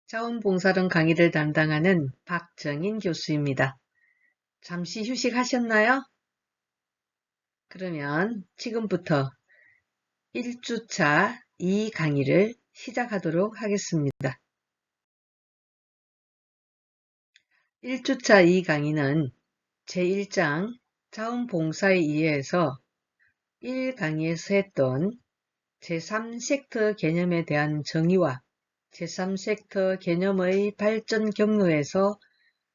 자원봉사론 강의를 담당하는 박정인 교수입니다. 잠시 휴식하셨나요? 그러면 지금부터 1주차 2강의를 시작하도록 하겠습니다. 1주차 2강의는 제1장 자원봉사에 의해서 1강의에서 했던 제3섹터 개념에 대한 정의와 제3섹터 개념의 발전 경로에서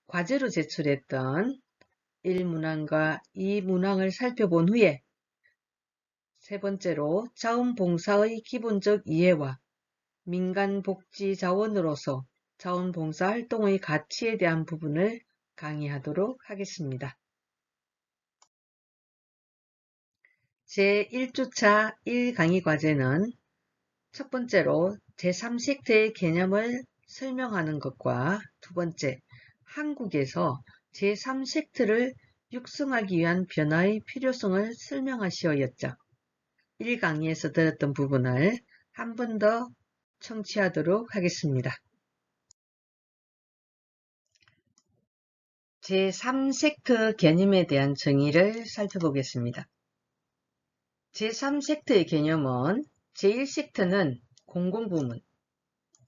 과제로 제출했던 1문항과 2문항을 살펴본 후에 세 번째로 자원봉사의 기본적 이해와 민간복지자원으로서 자원봉사 활동의 가치에 대한 부분을 강의하도록 하겠습니다. 제1주차 1강의 과제는 첫 번째로 제3섹터의 개념을 설명하는 것과 두 번째, 한국에서 제3섹터를 육성하기 위한 변화의 필요성을 설명하시오였죠. 1강의에서 들었던 부분을 한 번 더 청취하도록 하겠습니다. 제3섹터 개념에 대한 정의를 살펴보겠습니다. 제3섹터의 개념은 제1섹터는 공공부문,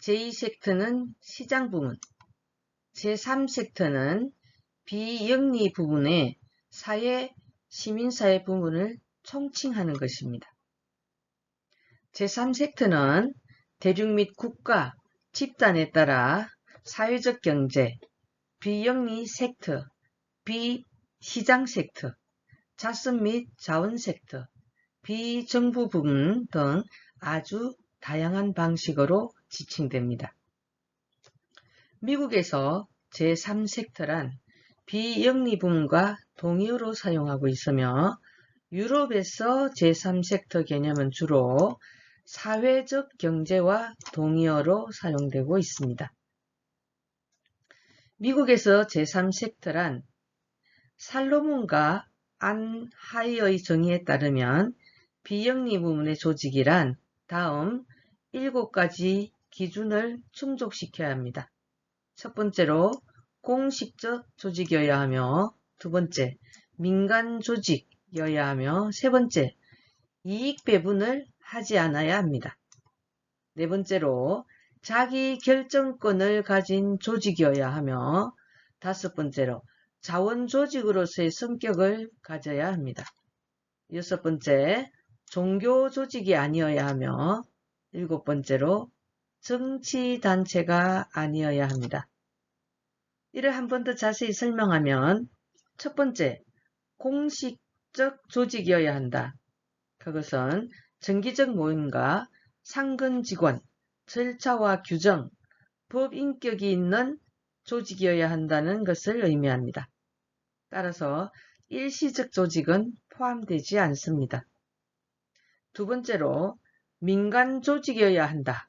제2섹터는 시장부문, 제3섹터는 비영리 부문의 사회, 시민사회 부문을 총칭하는 것입니다. 제3섹터는 대륙 및 국가, 집단에 따라 사회적 경제, 비영리 섹터, 비시장 섹터, 자선 및 자원 섹터, 비정부 부문 등 아주 다양한 방식으로 지칭됩니다. 미국에서 제3섹터란 비영리 부문과 동의어로 사용하고 있으며 유럽에서 제3섹터 개념은 주로 사회적 경제와 동의어로 사용되고 있습니다. 미국에서 제3섹터란 살로몬과 안 하이의 정의에 따르면 비영리 부문의 조직이란 다음 7가지 기준을 충족시켜야 합니다. 첫 번째로 공식적 조직이어야 하며, 두 번째 민간 조직이어야 하며, 세 번째 이익 배분을 하지 않아야 합니다. 네 번째로 자기 결정권을 가진 조직이어야 하며, 다섯 번째로 자원 조직으로서의 성격을 가져야 합니다. 여섯 번째, 종교 조직이 아니어야 하며, 일곱 번째로 정치단체가 아니어야 합니다. 이를 한 번 더 자세히 설명하면, 첫 번째, 공식적 조직이어야 한다. 그것은 정기적 모임과 상근 직원, 절차와 규정, 법 인격이 있는 조직이어야 한다는 것을 의미합니다. 따라서 일시적 조직은 포함되지 않습니다. 두 번째로 민간 조직이어야 한다.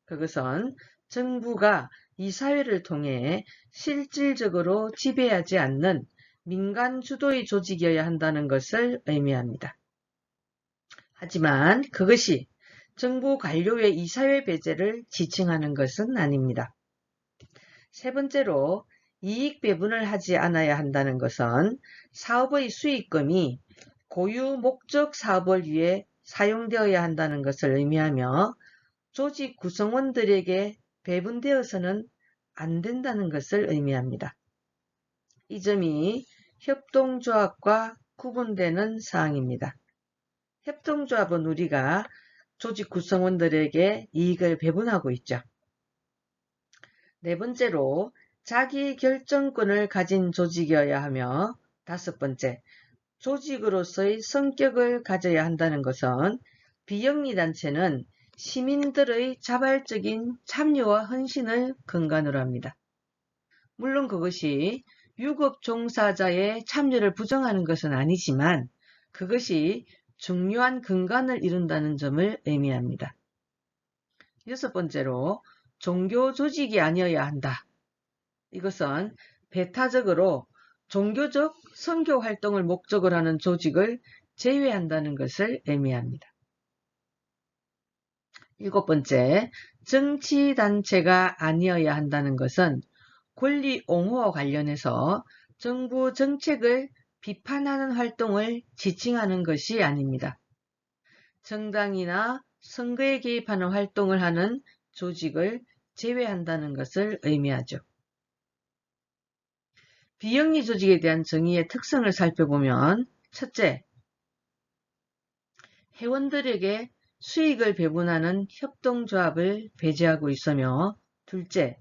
그것은 정부가 이 사회를 통해 실질적으로 지배하지 않는 민간 주도의 조직이어야 한다는 것을 의미합니다. 하지만 그것이 정부 관료의 이사회 배제를 지칭하는 것은 아닙니다. 세 번째로 이익 배분을 하지 않아야 한다는 것은 사업의 수익금이 고유 목적 사업을 위해 사용되어야 한다는 것을 의미하며 조직 구성원들에게 배분되어서는 안 된다는 것을 의미합니다. 이 점이 협동조합과 구분되는 사항입니다. 협동조합은 우리가 조직 구성원들에게 이익을 배분하고 있죠. 네 번째로 자기 결정권을 가진 조직이어야 하며, 다섯 번째, 조직으로서의 성격을 가져야 한다는 것은 비영리 단체는 시민들의 자발적인 참여와 헌신을 근간으로 합니다. 물론 그것이 유급 종사자의 참여를 부정하는 것은 아니지만 그것이 중요한 근간을 이룬다는 점을 의미합니다. 여섯 번째로 종교 조직이 아니어야 한다. 이것은 배타적으로 종교적 선교 활동을 목적으로 하는 조직을 제외한다는 것을 의미합니다. 일곱 번째, 정치단체가 아니어야 한다는 것은 권리 옹호와 관련해서 정부 정책을 비판하는 활동을 지칭하는 것이 아닙니다. 정당이나 선거에 개입하는 활동을 하는 조직을 제외한다는 것을 의미하죠. 비영리 조직에 대한 정의의 특성을 살펴보면, 첫째, 회원들에게 수익을 배분하는 협동조합을 배제하고 있으며, 둘째,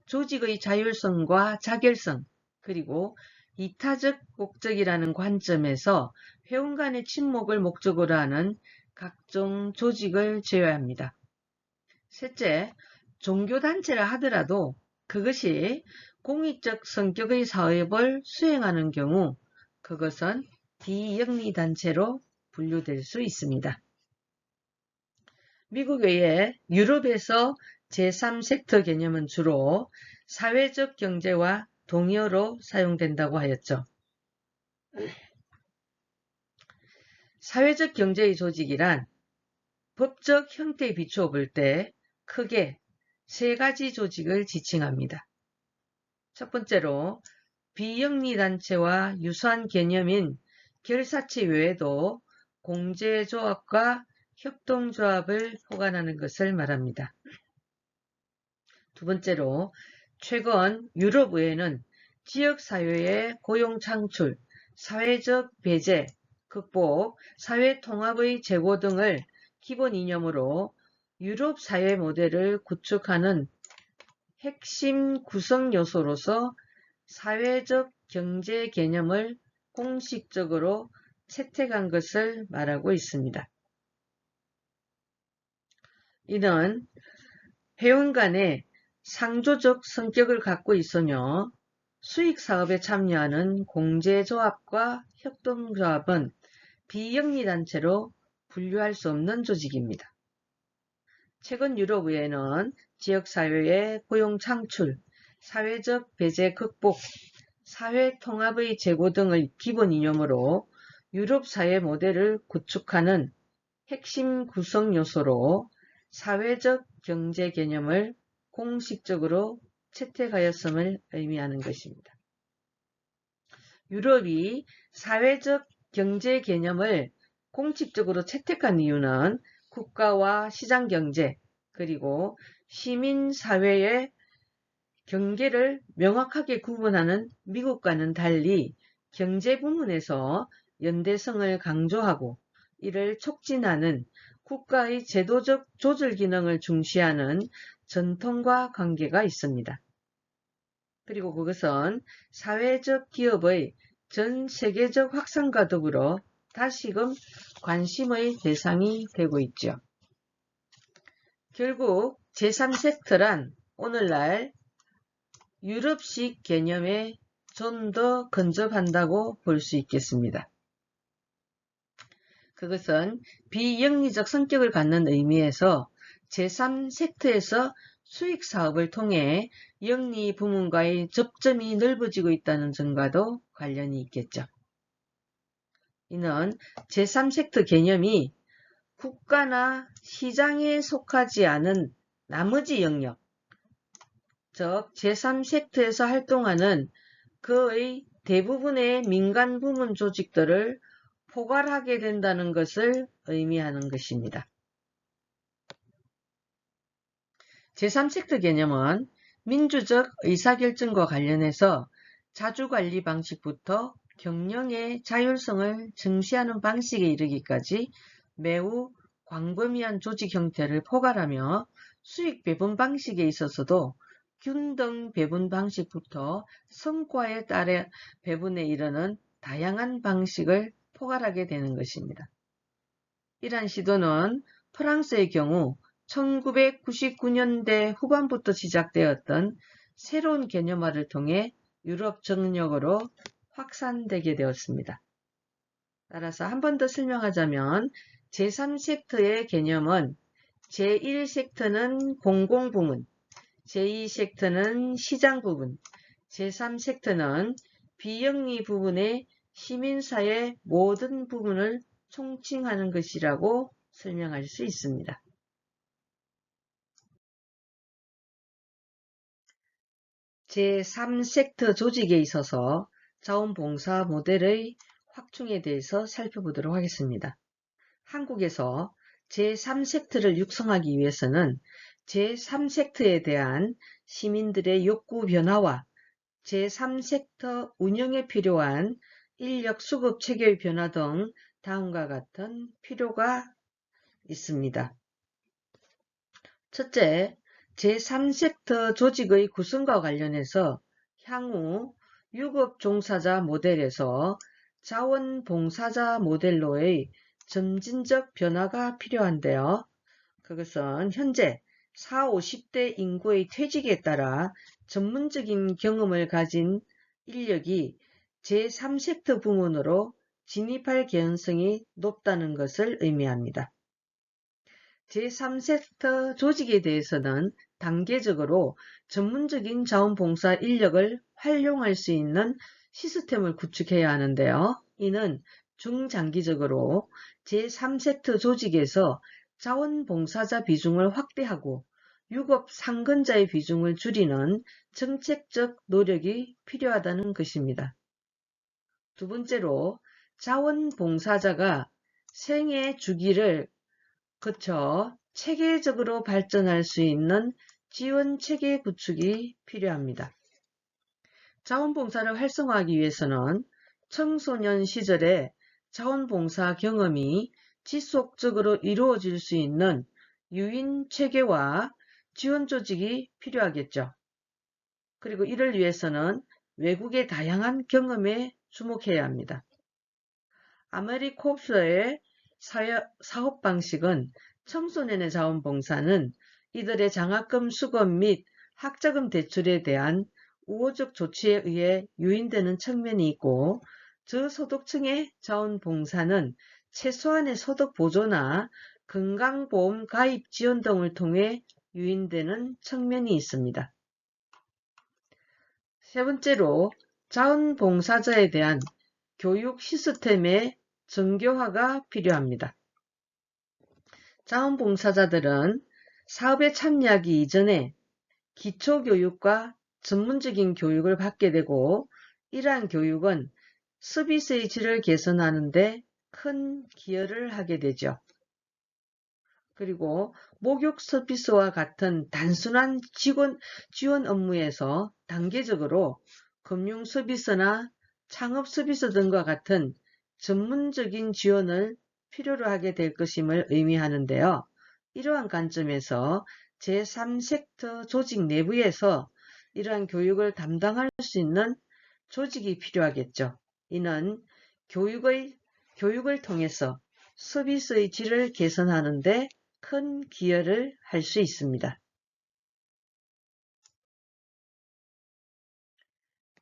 조직의 자율성과 자결성, 그리고 이타적 목적이라는 관점에서 회원 간의 친목을 목적으로 하는 각종 조직을 제외합니다. 셋째, 종교단체라 하더라도 그것이 공익적 성격의 사업을 수행하는 경우 그것은 비영리단체로 분류될 수 있습니다. 미국 외에 유럽에서 제3섹터 개념은 주로 사회적 경제와 동의어로 사용된다고 하였죠. 사회적 경제의 조직이란 법적 형태에 비추어 볼 때 크게 세 가지 조직을 지칭합니다. 첫 번째로 비영리단체와 유사한 개념인 결사체 외에도 공제조합과 협동조합을 포괄하는 것을 말합니다. 두 번째로 최근 유럽 의회는 지역사회의 고용 창출, 사회적 배제, 극복, 사회통합의 제고 등을 기본 이념으로 유럽 사회 모델을 구축하는 핵심 구성 요소로서 사회적 경제 개념을 공식적으로 채택한 것을 말하고 있습니다. 이는 회원 간의 상조적 성격을 갖고 있으며 수익사업에 참여하는 공제조합과 협동조합은 비영리단체로 분류할 수 없는 조직입니다. 최근 유럽의회는 지역사회의 고용 창출, 사회적 배제 극복, 사회통합의 제고 등을 기본 이념으로 유럽 사회 모델을 구축하는 핵심 구성 요소로 사회적 경제 개념을 공식적으로 채택하였음을 의미하는 것입니다. 유럽이 사회적 경제 개념을 공식적으로 채택한 이유는 국가와 시장경제 그리고 시민사회의 경계를 명확하게 구분하는 미국과는 달리 경제 부문에서 연대성을 강조하고 이를 촉진하는 국가의 제도적 조절 기능을 중시하는 전통과 관계가 있습니다. 그리고 그것은 사회적 기업의 전 세계적 확산과 더불어 다시금 관심의 대상이 되고 있죠. 결국 제3섹터란 오늘날 유럽식 개념에 좀 더 근접한다고 볼 수 있겠습니다. 그것은 비영리적 성격을 갖는 의미에서 제3섹터에서 수익사업을 통해 영리 부문과의 접점이 넓어지고 있다는 점과도 관련이 있겠죠. 이는 제3섹터 개념이 국가나 시장에 속하지 않은 나머지 영역, 즉 제3섹터에서 활동하는 그의 대부분의 민간 부문 조직들을 포괄하게 된다는 것을 의미하는 것입니다. 제3섹터 개념은 민주적 의사결정과 관련해서 자주관리 방식부터 경영의 자율성을 증시하는 방식에 이르기까지 매우 광범위한 조직 형태를 포괄하며 수익 배분 방식에 있어서도 균등 배분 방식부터 성과에 따라 배분에 이르는 다양한 방식을 포괄하게 되는 것입니다. 이러한 시도는 프랑스의 경우 1999년대 후반부터 시작되었던 새로운 개념화를 통해 유럽 전역으로 확산되게 되었습니다. 따라서 한 번 더 설명하자면 제3섹터의 개념은 제1섹터는 공공부문, 제2섹터는 시장부문, 제3섹터는 비영리 부문의 시민사회 모든 부분을 총칭하는 것이라고 설명할 수 있습니다. 제3섹터 조직에 있어서 자원봉사 모델의 확충에 대해서 살펴보도록 하겠습니다. 한국에서 제3섹터를 육성하기 위해서는 제3섹터에 대한 시민들의 욕구 변화와 제3섹터 운영에 필요한 인력 수급 체계의 변화 등 다음과 같은 필요가 있습니다. 첫째, 제3섹터 조직의 구성과 관련해서 향후 유급 종사자 모델에서 자원봉사자 모델로의 점진적 변화가 필요한데요. 그것은 현재 40, 50대 인구의 퇴직에 따라 전문적인 경험을 가진 인력이 제3섹터 부문으로 진입할 개연성이 높다는 것을 의미합니다. 제3섹터 조직에 대해서는 단계적으로 전문적인 자원봉사 인력을 활용할 수 있는 시스템을 구축해야 하는데요. 이는 중장기적으로 제3섹터 조직에서 자원봉사자 비중을 확대하고 유급 상근자의 비중을 줄이는 정책적 노력이 필요하다는 것입니다. 두 번째로 자원봉사자가 생애 주기를 거쳐 체계적으로 발전할 수 있는 지원 체계 구축이 필요합니다. 자원봉사를 활성화하기 위해서는 청소년 시절에 자원봉사 경험이 지속적으로 이루어질 수 있는 유인 체계와 지원 조직이 필요하겠죠. 그리고 이를 위해서는 외국의 다양한 경험에 주목해야 합니다. 아메리콥스의 사업 방식은 청소년의 자원봉사는 이들의 장학금 수급 및 학자금 대출에 대한 우호적 조치에 의해 유인되는 측면이 있고, 저소득층의 자원봉사는 최소한의 소득 보조나 건강보험 가입 지원 등을 통해 유인되는 측면이 있습니다. 세 번째로 자원봉사자에 대한 교육 시스템의 정교화가 필요합니다. 자원봉사자들은 사업에 참여하기 이전에 기초교육과 전문적인 교육을 받게 되고, 이러한 교육은 서비스의 질을 개선하는 데 큰 기여를 하게 되죠. 그리고 목욕 서비스와 같은 단순한 지원 업무에서 단계적으로 금융 서비스나 창업 서비스 등과 같은 전문적인 지원을 필요로 하게 될 것임을 의미하는데요. 이러한 관점에서 제3섹터 조직 내부에서 이러한 교육을 담당할 수 있는 조직이 필요하겠죠. 이는 교육을 통해서 서비스의 질을 개선하는 데 큰 기여를 할 수 있습니다.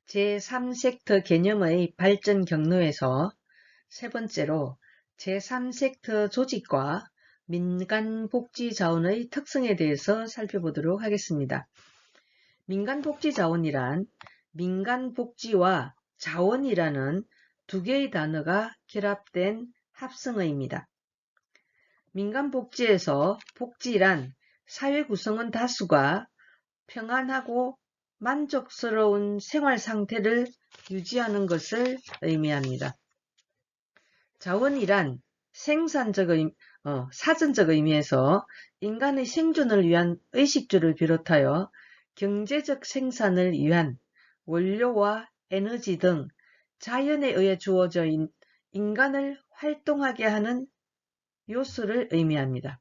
제3섹터 개념의 발전 경로에서 세 번째로 제3섹터 조직과 민간복지자원의 특성에 대해서 살펴보도록 하겠습니다. 민간복지자원이란 민간복지와 자원이라는 두 개의 단어가 결합된 합성어입니다. 민간복지에서 복지란 사회 구성원 다수가 평안하고 만족스러운 생활 상태를 유지하는 것을 의미합니다. 자원이란 사전적 의미에서 인간의 생존을 위한 의식주를 비롯하여 경제적 생산을 위한 원료와 에너지 등 자연에 의해 주어져 인간을 활동하게 하는 요소를 의미합니다.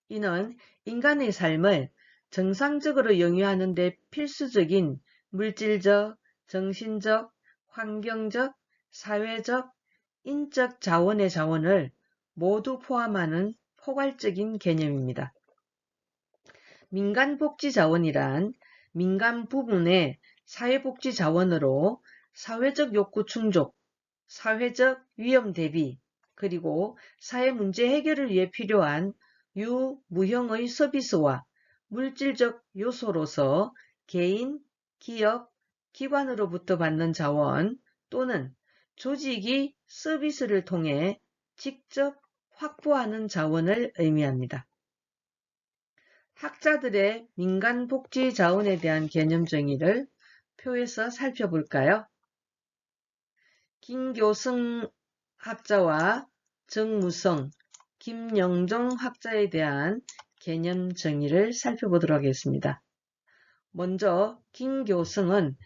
이는 인간의 삶을 정상적으로 영위하는 데 필수적인 물질적, 정신적, 환경적, 사회적, 인적 자원의 자원을 모두 포함하는 포괄적인 개념입니다. 민간복지자원이란 민간 부문의 사회복지자원으로 사회적 욕구 충족, 사회적 위험 대비, 그리고 사회 문제 해결을 위해 필요한 유무형의 서비스와 물질적 요소로서 개인, 기업, 기관으로부터 받는 자원 또는 조직이 서비스를 통해 직접 확보하는 자원을 의미합니다. 학자들의 민간복지 자원에 대한 개념 정의를 표에서 살펴볼까요? 김교승 학자와 정무성, 김영종 학자에 대한 개념 정의를 살펴보도록 하겠습니다. 먼저 김교승은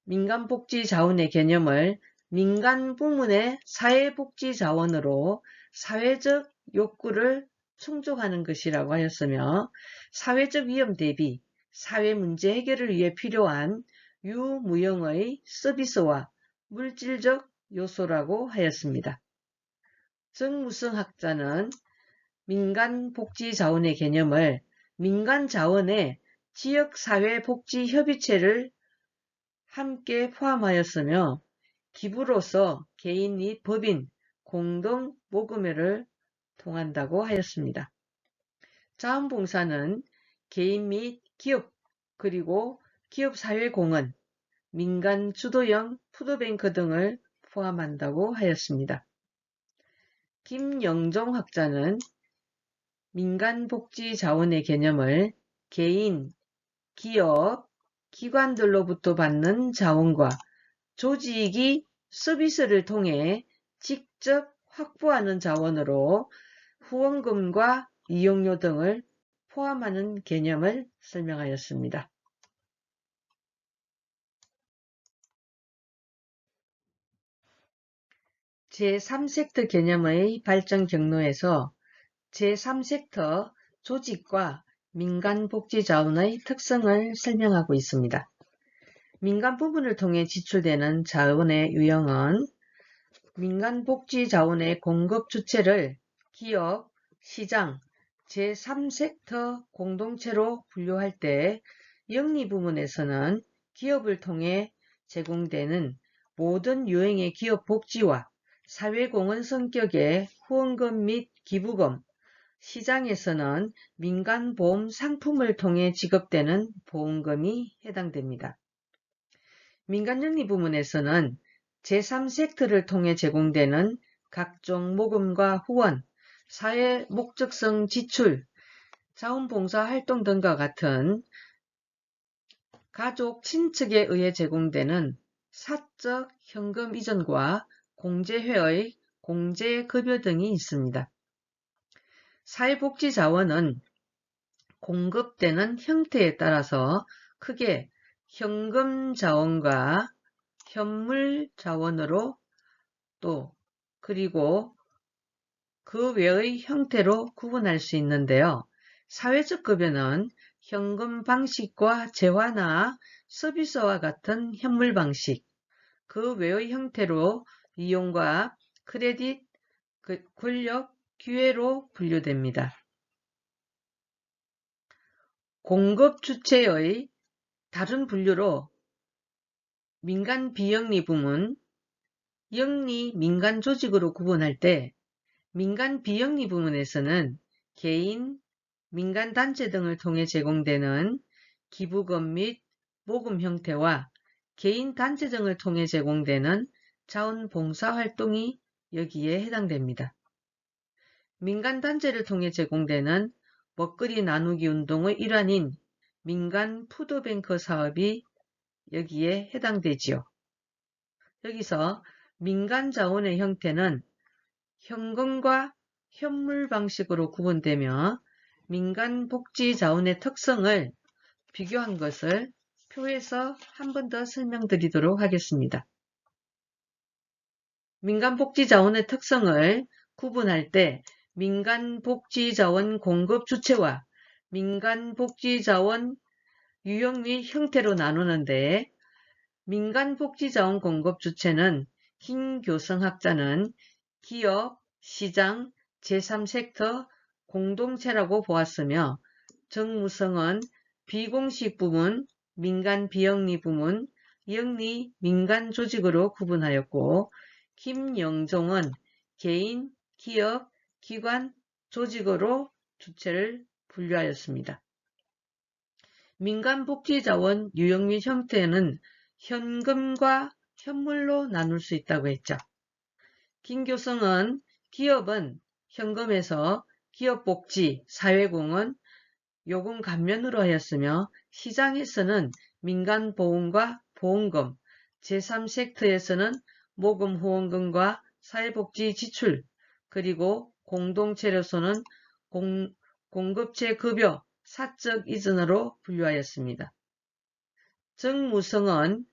민간복지자원의 개념을 민간 부문의 사회복지자원으로 사회적 욕구를 충족하는 것이라고 하였으며 사회적 위험 대비 사회문제 해결을 위해 필요한 유무형의 서비스와 물질적 요소라고 하였습니다. 정무성 학자는 민간복지자원의 개념을 민간자원의 지역사회복지협의체를 함께 포함하였으며 기부로서 개인 및 법인 공동 모금회를 통한다고 하였습니다. 자원봉사는 개인 및 기업 그리고 기업사회공헌, 민간 주도형 푸드뱅크 등을 포함한다고 하였습니다. 김영종 학자는 민간복지자원의 개념을 개인, 기업, 기관들로부터 받는 자원과 조직이 서비스를 통해 직접 확보하는 자원으로 후원금과 이용료 등을 포함하는 개념을 설명하였습니다. 제3섹터 개념의 발전 경로에서 제3섹터 조직과 민간복지자원의 특성을 설명하고 있습니다. 민간 부분을 통해 지출되는 자원의 유형은 민간복지자원의 공급 주체를 기업, 시장, 제3섹터 공동체로 분류할 때 영리 부문에서는 기업을 통해 제공되는 모든 유형의 기업 복지와 사회공헌 성격의 후원금 및 기부금, 시장에서는 민간보험 상품을 통해 지급되는 보험금이 해당됩니다. 민간영리 부문에서는 제3섹터를 통해 제공되는 각종 모금과 후원, 사회 목적성 지출, 자원봉사 활동 등과 같은 가족, 친척에 의해 제공되는 사적 현금 이전과 공제회의 공제급여 등이 있습니다. 사회복지자원은 공급되는 형태에 따라서 크게 현금자원과 현물자원으로 또 그리고 그 외의 형태로 구분할 수 있는데요. 사회적 급여는 현금 방식과 재화나 서비스와 같은 현물 방식, 그 외의 형태로 이용과 크레딧, 권력, 기회로 분류됩니다. 공급 주체의 다른 분류로 민간 비영리 부문, 영리 민간 조직으로 구분할 때 민간 비영리 부문에서는 개인, 민간단체 등을 통해 제공되는 기부금 및 모금 형태와 개인단체 등을 통해 제공되는 자원봉사활동이 여기에 해당됩니다. 민간단체를 통해 제공되는 먹거리 나누기 운동의 일환인 민간 푸드뱅크 사업이 여기에 해당되지요. 여기서 민간자원의 형태는 현금과 현물 방식으로 구분되며 민간복지자원의 특성을 비교한 것을 표에서 한 번 더 설명드리도록 하겠습니다. 민간복지자원의 특성을 구분할 때 민간복지자원 공급 주체와 민간복지자원 유형 및 형태로 나누는데 민간복지자원 공급 주체는 김교성학자는 기업, 시장, 제3섹터 공동체라고 보았으며 정무성은 비공식 부문, 민간 비영리 부문, 영리 민간 조직으로 구분하였고 김영종은 개인, 기업, 기관, 조직으로 주체를 분류하였습니다. 민간복지자원 유형 및 형태는 현금과 현물로 나눌 수 있다고 했죠. 김교성은 기업은 현금에서 기업복지, 사회공헌, 요금 감면으로 하였으며 시장에서는 민간보험과 보험금, 제3섹터에서는 모금 후원금과 사회복지 지출, 그리고 공동체로서는 공급체 급여, 사적 이전으로 분류하였습니다. 정무성은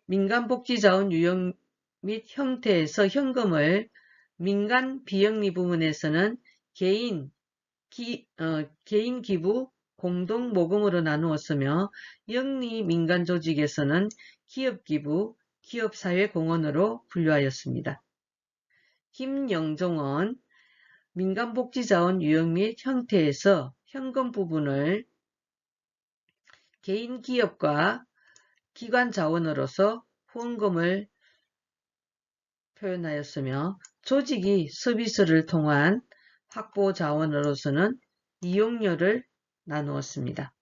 민간복지자원 유형 및 형태에서 현금을 민간 비영리 부문에서는 개인 기부, 공동 모금으로 나누었으며 영리 민간 조직에서는 기업 기부, 기업 사회 공헌으로 분류하였습니다. 김영종은 민간복지자원 유형 및 형태에서 현금 부분을 개인 기업과 기관 자원으로서 후원금을 표현하였으며 조직이 서비스를 통한 확보 자원으로서는 이용료를 나누었습니다.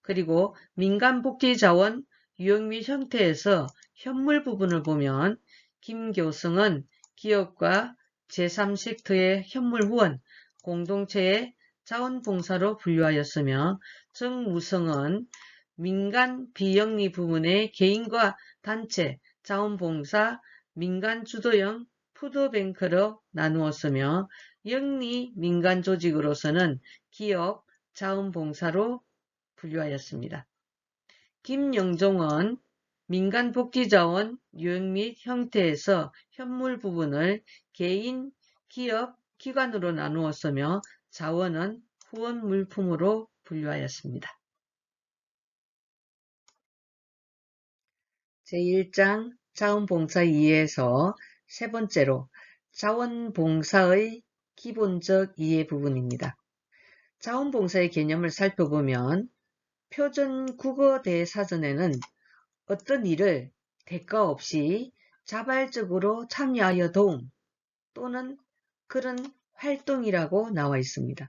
그리고 민간복지자원 유형 및 형태에서 현물 부분을 보면 김교성은 기업과 제3섹터의 현물 후원, 공동체의 자원봉사로 분류하였으며 정무성은 민간 비영리 부문의 개인과 단체, 자원봉사, 민간 주도형 푸드뱅크로 나누었으며 영리 민간 조직으로서는 기업, 자원봉사로 분류하였습니다. 김영종은 민간복지자원 유형 및 형태에서 현물 부분을 개인, 기업, 기관으로 나누었으며 자원은 후원 물품으로 분류하였습니다. 제1장 자원봉사 2에서 세 번째로 자원봉사의 기본적 이해 부분입니다. 자원봉사의 개념을 살펴보면 표준 국어 대사전에는 어떤 일을 대가 없이 자발적으로 참여하여 도움 또는 그런 활동이라고 나와 있습니다.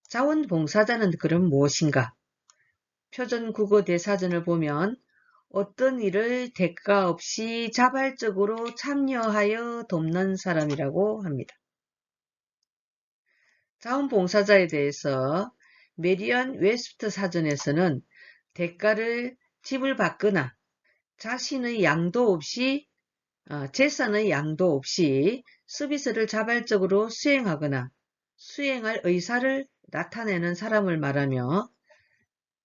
자원봉사자는 그럼 무엇인가? 표준 국어 대사전을 보면 어떤 일을 대가 없이 자발적으로 참여하여 돕는 사람이라고 합니다. 자원봉사자에 대해서 메리언 웨스트 사전에서는 대가를 지불받거나 자신의 양도 없이 재산의 양도 없이 서비스를 자발적으로 수행하거나 수행할 의사를 나타내는 사람을 말하며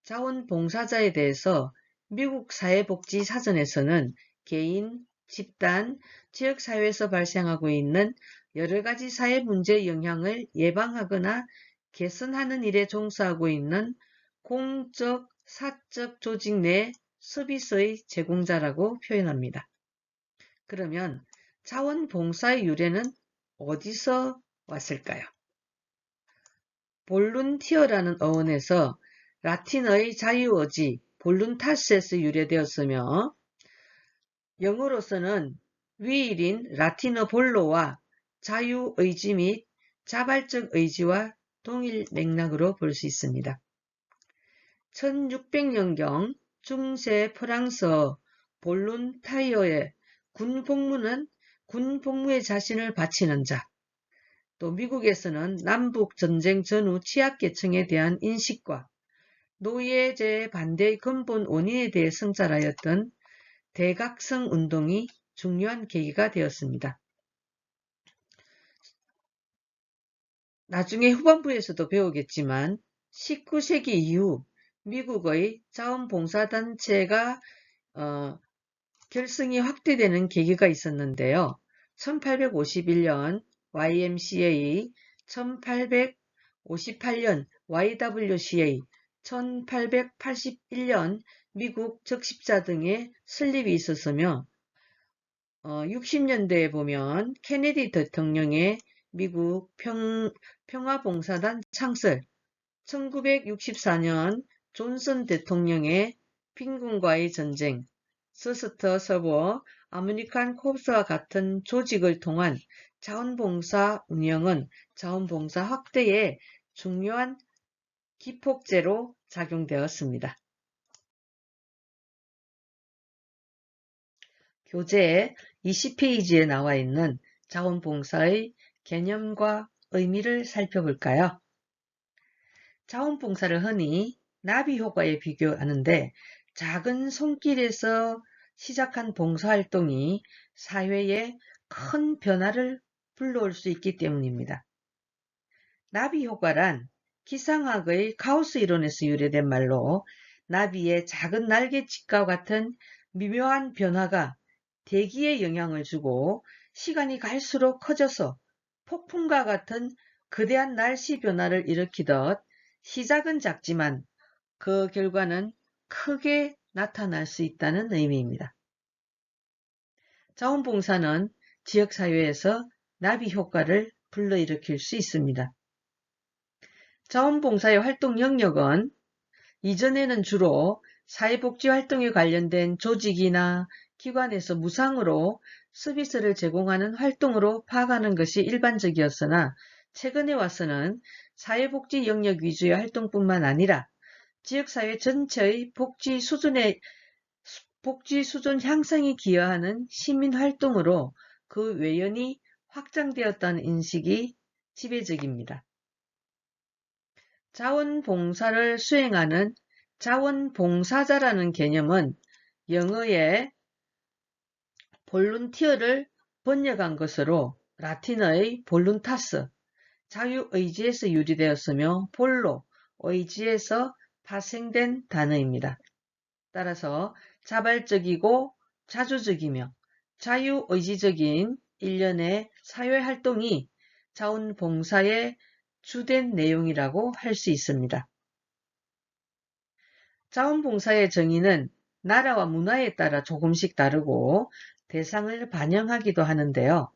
자원봉사자에 대해서 미국 사회복지 사전에서는 개인, 집단, 지역사회에서 발생하고 있는 여러가지 사회 문제 영향을 예방하거나 개선하는 일에 종사하고 있는 공적, 사적 조직 내 서비스의 제공자라고 표현합니다. 그러면 자원봉사의 유래는 어디서 왔을까요? 볼룬티어라는 어원에서 라틴어의 자유의지, 볼룬타스에서 유래되었으며 영어로서는 위일인 라틴어 볼로와 자유의지 및 자발적 의지와 동일 맥락으로 볼 수 있습니다. 1600년경 중세 프랑스어 볼룬타이어의 군복무는 군복무에 자신을 바치는 자, 또 미국에서는 남북전쟁 전후 취약계층에 대한 인식과 노예제 반대의 근본 원인에 대해 성찰하였던 대각성 운동이 중요한 계기가 되었습니다. 나중에 후반부에서도 배우겠지만 19세기 이후 미국의 자원봉사단체가 결성이 확대되는 계기가 있었는데요. 1851년 YMCA, 1858년 YWCA, 1881년 미국 적십자 등의 설립이 있었으며 60년대에 보면 케네디 대통령의 미국 평화봉사단 창설, 1964년 존슨 대통령의 빈군과의 전쟁, 서스터 서버, 아메리칸 콥스와 같은 조직을 통한 자원봉사 운영은 자원봉사 확대에 중요한 기폭제로 작용되었습니다. 교재 20페이지에 나와 있는 자원봉사의 개념과 의미를 살펴볼까요? 자원봉사를 흔히 나비 효과에 비교하는데 작은 손길에서 시작한 봉사활동이 사회에 큰 변화를 불러올 수 있기 때문입니다. 나비 효과란 기상학의 가우스 이론에서 유래된 말로 나비의 작은 날개짓과 같은 미묘한 변화가 대기에 영향을 주고 시간이 갈수록 커져서 폭풍과 같은 거대한 날씨 변화를 일으키듯 시작은 작지만 그 결과는 크게 나타날 수 있다는 의미입니다. 자원봉사는 지역사회에서 나비 효과를 불러일으킬 수 있습니다. 자원봉사의 활동 영역은 이전에는 주로 사회복지활동에 관련된 조직이나 기관에서 무상으로 서비스를 제공하는 활동으로 파악하는 것이 일반적이었으나 최근에 와서는 사회복지 영역 위주의 활동뿐만 아니라 지역사회 전체의 복지 수준 향상에 기여하는 시민활동으로 그 외연이 확장되었다는 인식이 지배적입니다. 자원봉사를 수행하는 자원봉사자라는 개념은 영어의 볼룬티어를 번역한 것으로 라틴어의 볼룬타스, 자유의지에서 유래되었으며 볼로, 의지에서 파생된 단어입니다. 따라서 자발적이고 자주적이며 자유의지적인 일련의 사회활동이 자원봉사의 주된 내용이라고 할 수 있습니다. 자원봉사의 정의는 나라와 문화에 따라 조금씩 다르고 대상을 반영하기도 하는데요.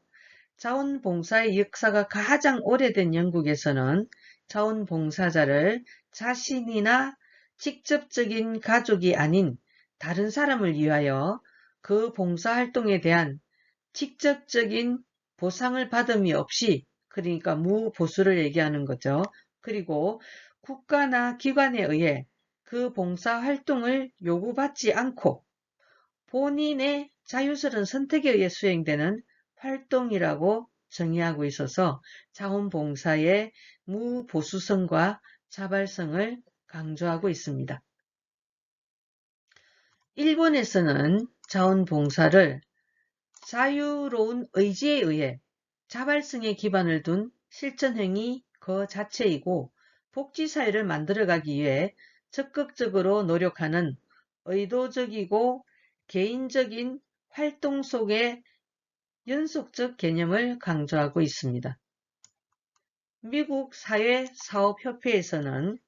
자원봉사의 역사가 가장 오래된 영국에서는 자원봉사자를 자신이나 직접적인 가족이 아닌 다른 사람을 위하여 그 봉사활동에 대한 직접적인 보상을 받음이 없이, 그러니까 무보수를 얘기하는 거죠. 그리고 국가나 기관에 의해 그 봉사활동을 요구받지 않고 본인의 자유스러운 선택에 의해 수행되는 활동이라고 정의하고 있어서 자원봉사의 무보수성과 자발성을 강조하고 있습니다. 일본에서는 자원봉사를 자유로운 의지에 의해 자발성에 기반을 둔 실천행위 그 자체이고 복지사회를 만들어가기 위해 적극적으로 노력하는 의도적이고 개인적인 활동 속의 연속적 개념을 강조하고 있습니다. 미국 사회사업협회에서는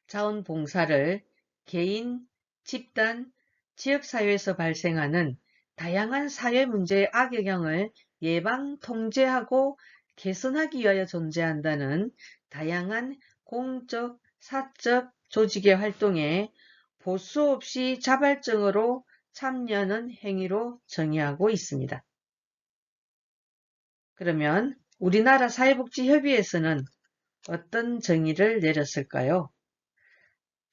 자원봉사를 개인, 집단, 지역사회에서 발생하는 다양한 사회 문제의 악영향을 예방, 통제하고 개선하기 위하여 존재한다는 다양한 공적, 사적 조직의 활동에 보수 없이 자발적으로 참여하는 행위로 정의하고 있습니다. 그러면 우리나라 사회복지협의회에서는 어떤 정의를 내렸을까요?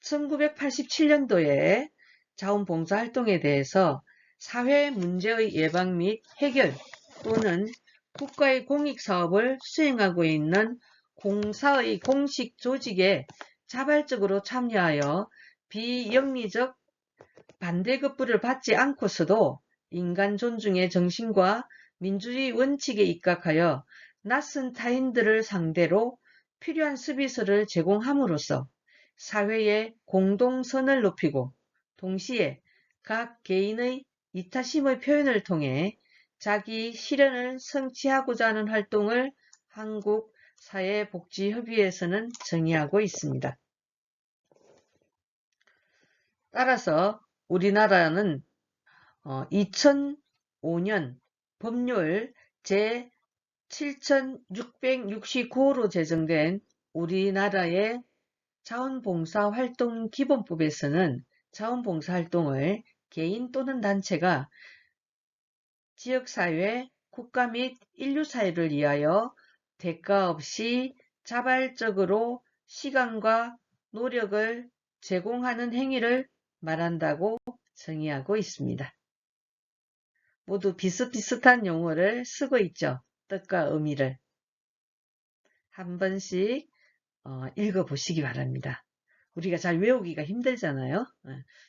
1987년도에 자원봉사활동에 대해서 사회 문제의 예방 및 해결 또는 국가의 공익사업을 수행하고 있는 공사의 공식 조직에 자발적으로 참여하여 비영리적 반대급부를 받지 않고서도 인간 존중의 정신과 민주주의 원칙에 입각하여 낯선 타인들을 상대로 필요한 서비스를 제공함으로써 사회의 공동선을 높이고 동시에 각 개인의 이타심의 표현을 통해 자기 실현을 성취하고자 하는 활동을 한국사회복지협의회에서는 정의하고 있습니다. 따라서 우리나라는 2005년 법률 제7669호로 제정된 우리나라의 자원봉사활동기본법에서는 자원봉사활동을 개인 또는 단체가 지역사회, 국가 및 인류사회를 위하여 대가 없이 자발적으로 시간과 노력을 제공하는 행위를 말한다고 정의하고 있습니다. 모두 비슷비슷한 용어를 쓰고 있죠. 뜻과 의미를. 한 번씩 읽어보시기 바랍니다. 우리가 잘 외우기가 힘들잖아요.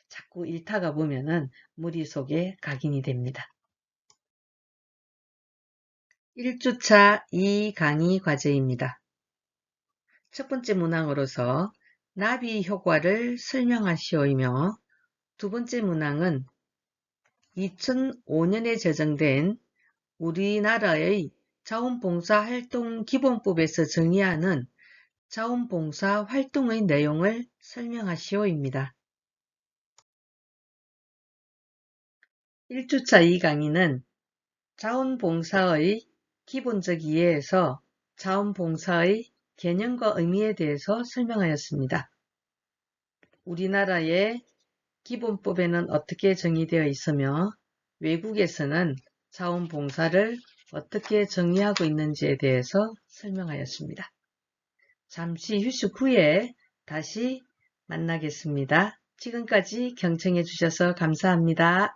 자꾸 읽다가 보면은 머릿속에 각인이 됩니다. 1주차 2강의 과제입니다. 첫 번째 문항으로서 나비 효과를 설명하시오이며 두 번째 문항은 2005년에 제정된 우리나라의 자원봉사활동기본법에서 정의하는 자원봉사 활동의 내용을 설명하시오입니다. 1주차 2강의는 자원봉사의 기본적 이해에서 자원봉사의 개념과 의미에 대해서 설명하였습니다. 우리나라의 기본법에는 어떻게 정의되어 있으며 외국에서는 자원봉사를 어떻게 정의하고 있는지에 대해서 설명하였습니다. 잠시 휴식 후에 다시 만나겠습니다. 지금까지 경청해 주셔서 감사합니다.